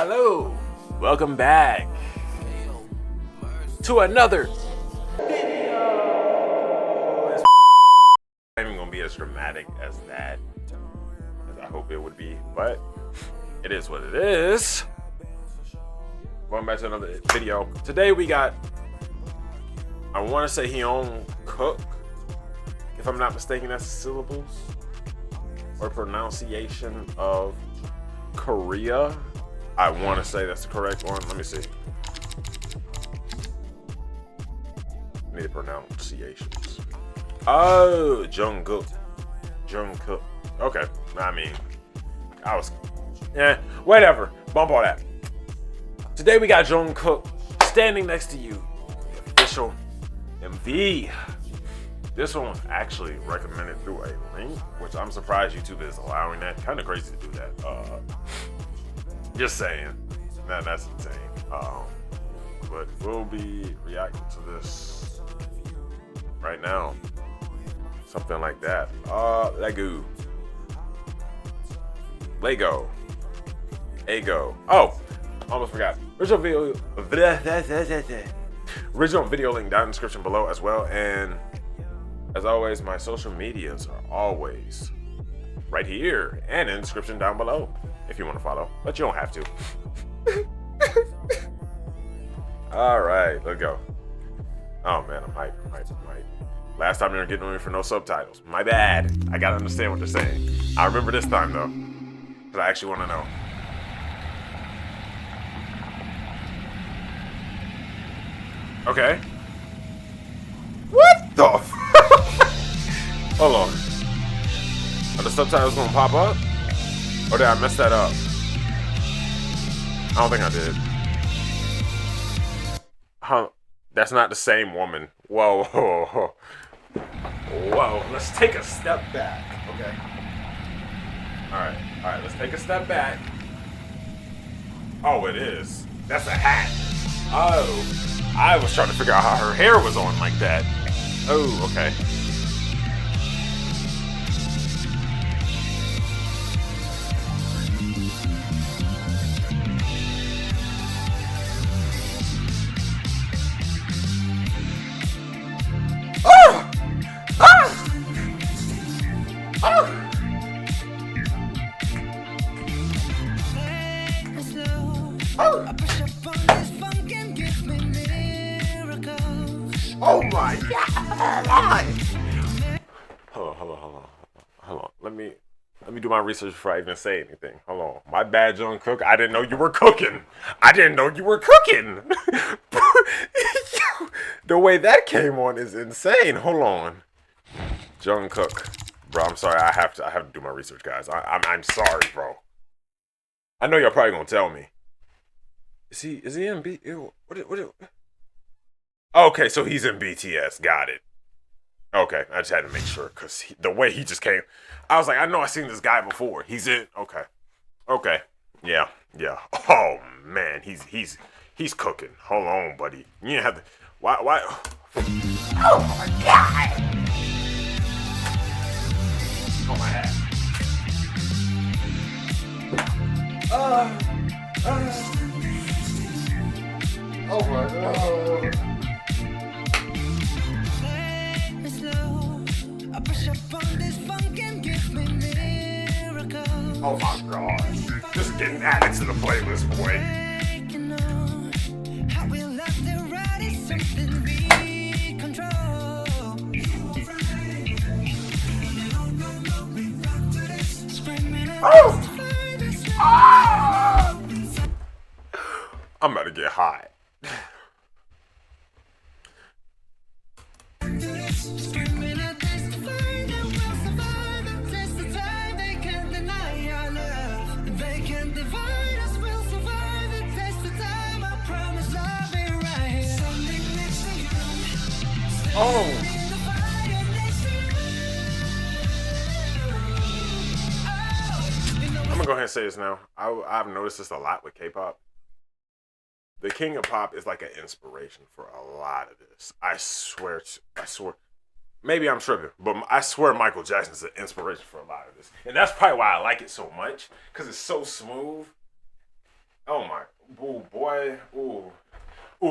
Hello, welcome back to another video. It's not even gonna be as dramatic as that, as I hope it would be, but it is what it is. Going back to another video. Today we got, I want to say Jung Kook, if I'm not mistaken, that's the syllables or pronunciation of Korea. I want to say that's the correct one. Let me see. Need the pronunciations. Oh, Jung Kook. Jung Kook. Okay. I mean, whatever. Bump all that. Today we got Jung Kook standing next to you. The official MV. This one was actually recommended through a link, which I'm surprised YouTube is allowing that. Kind of crazy to do that. Just saying. That's insane. But we'll be reacting to this right now. Something like that. Lego. Ego. Oh, almost forgot. Original video link down in the description below as well. And as always, my social medias are always right here and in the description down below if you want to follow, but you don't have to. All right, let's go. Oh man, I'm hyped. Last time you were getting on me for no subtitles. My bad. I gotta understand what they're saying. I remember this time though, because I actually want to know. Okay. What the f- Hold on. Are the subtitles gonna pop up? Or did I mess that up? I don't think I did. Huh. That's not the same woman. Whoa. Whoa. Let's take a step back. Okay. Alright, let's take a step back. Oh, it is. That's a hat. Oh. I was trying to figure out how her hair was on like that. Oh, okay. Oh! Ah! Oh! Oh! Oh my God! Hold on. Let me do my research before I even say anything. Hold on. My bad, Jung Kook. I didn't know you were cooking. The way that came on is insane. Hold on. Jung Kook. Bro, I'm sorry. I have to do my research, guys. I'm sorry, bro. I know y'all probably gonna tell me. Is he in B? What? Okay, so he's in BTS. Got it. Okay, I just had to make sure because the way he just came, I was like, I know I've seen this guy before. He's in. Okay. Yeah. Oh man, he's cooking. Hold on, buddy. You didn't have to. Why? Oh my God! Oh my hat. Oh my God. Oh my God. Just getting added to the playlist, boy. Oh! Ah! I'm about to get hot. Oh! I'm gonna go ahead and say this now. I've noticed this a lot with K-pop. The king of pop is like an inspiration for a lot of this. I swear. Maybe I'm tripping, but I swear Michael Jackson's an inspiration for a lot of this. And that's probably why I like it so much, because it's so smooth. Oh my, ooh, boy, ooh,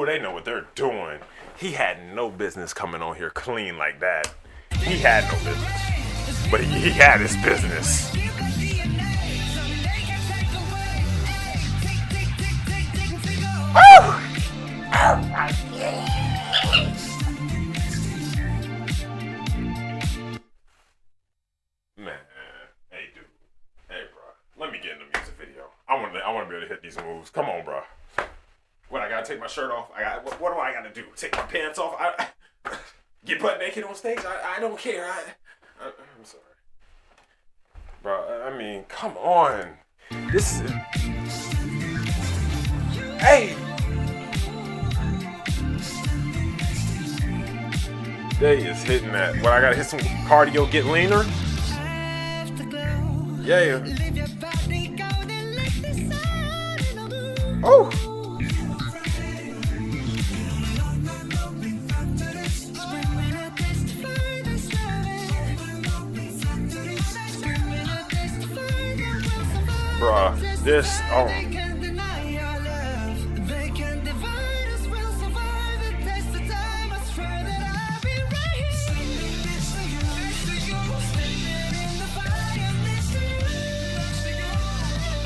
they know what they're doing. He had no business coming on here clean like that. He had no business, but he had his business. Man, hey dude, hey bro, let me get in the music video. I want to be able to hit these moves. Come on, bro. What, I gotta take my shirt off? What do I gotta do? Take my pants off? Get butt naked on stage? I don't care. I'm sorry, bro. I mean, come on. This is. Hey. They is hitting that. What, I gotta hit some cardio, get leaner? Yeah. Oh. Bruh, this,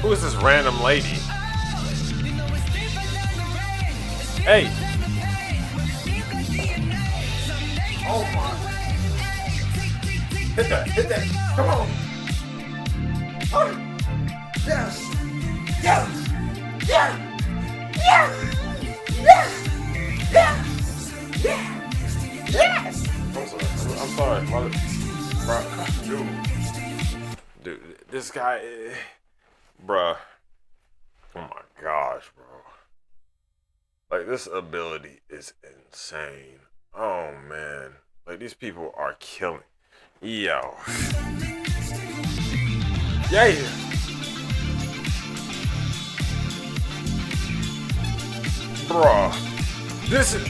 who is this random lady? Hey. Oh my. Hit that. Come on. Oh. Yeah. I'm sorry. Bro, dude, this guy, bruh. Oh my gosh, bro. Like, this ability is insane. Oh man, like, these people are killing. Yo. Yeah. Bruh, this is,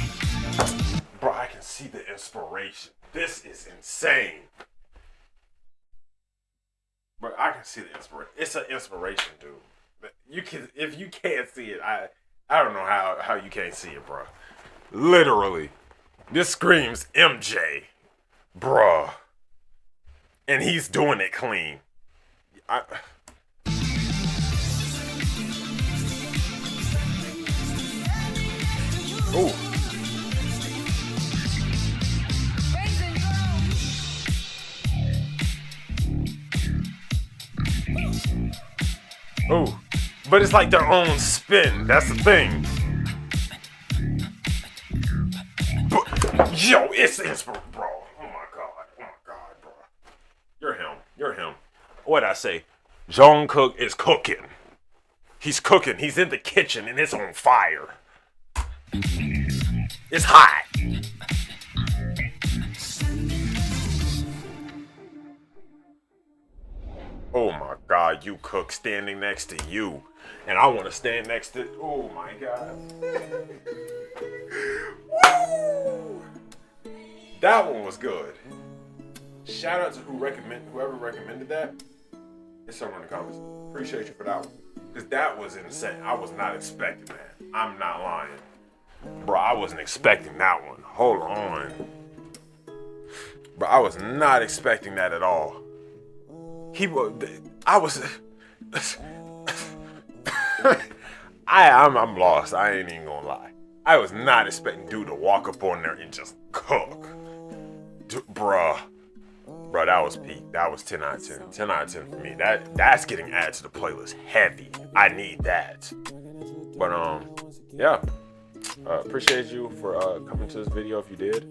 bro, I can see the inspiration. This is insane. Bro, I can see the inspiration. It's an inspiration, dude. You can, if you can't see it, I don't know how you can't see it, bro. Literally, this screams MJ, bruh, and he's doing it clean. Ooh. Ooh. But it's like their own spin. That's the thing. But, yo, it's inspirational, bro. Oh my god, bro. You're him. What'd I say? Jung Kook is cooking. He's cooking. He's in the kitchen and it's on fire. It's hot. Oh my god, you Cook standing next to you. And I want to stand next to, oh my god. Woo! That one was good. Shout out to whoever recommended that. It's somewhere in the comments. Appreciate you for that one. Because that was insane. I was not expecting that. I'm not lying. Bro, I wasn't expecting that one. Hold on. Bro, I was not expecting that at all. I'm lost. I ain't even gonna lie. I was not expecting dude to walk up on there and just cook. Bruh, that was peak. That was 10 out of 10. 10 out of 10 for me. That's getting added to the playlist heavy. I need that. But yeah. Appreciate you for coming to this video. If you did,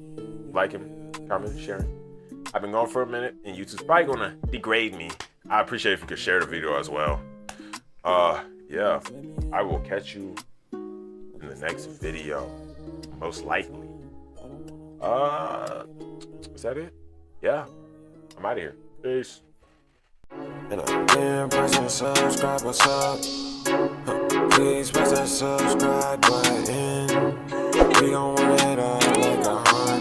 liking, comment, sharing. I've been gone for a minute, and YouTube's probably gonna degrade me. I appreciate if you could share the video as well. Yeah, I will catch you in the next video, most likely. Is that it? Yeah, I'm out of here. Peace. And again, press the subscribe, what's up? Please press the subscribe button. We gon' run it up like 100.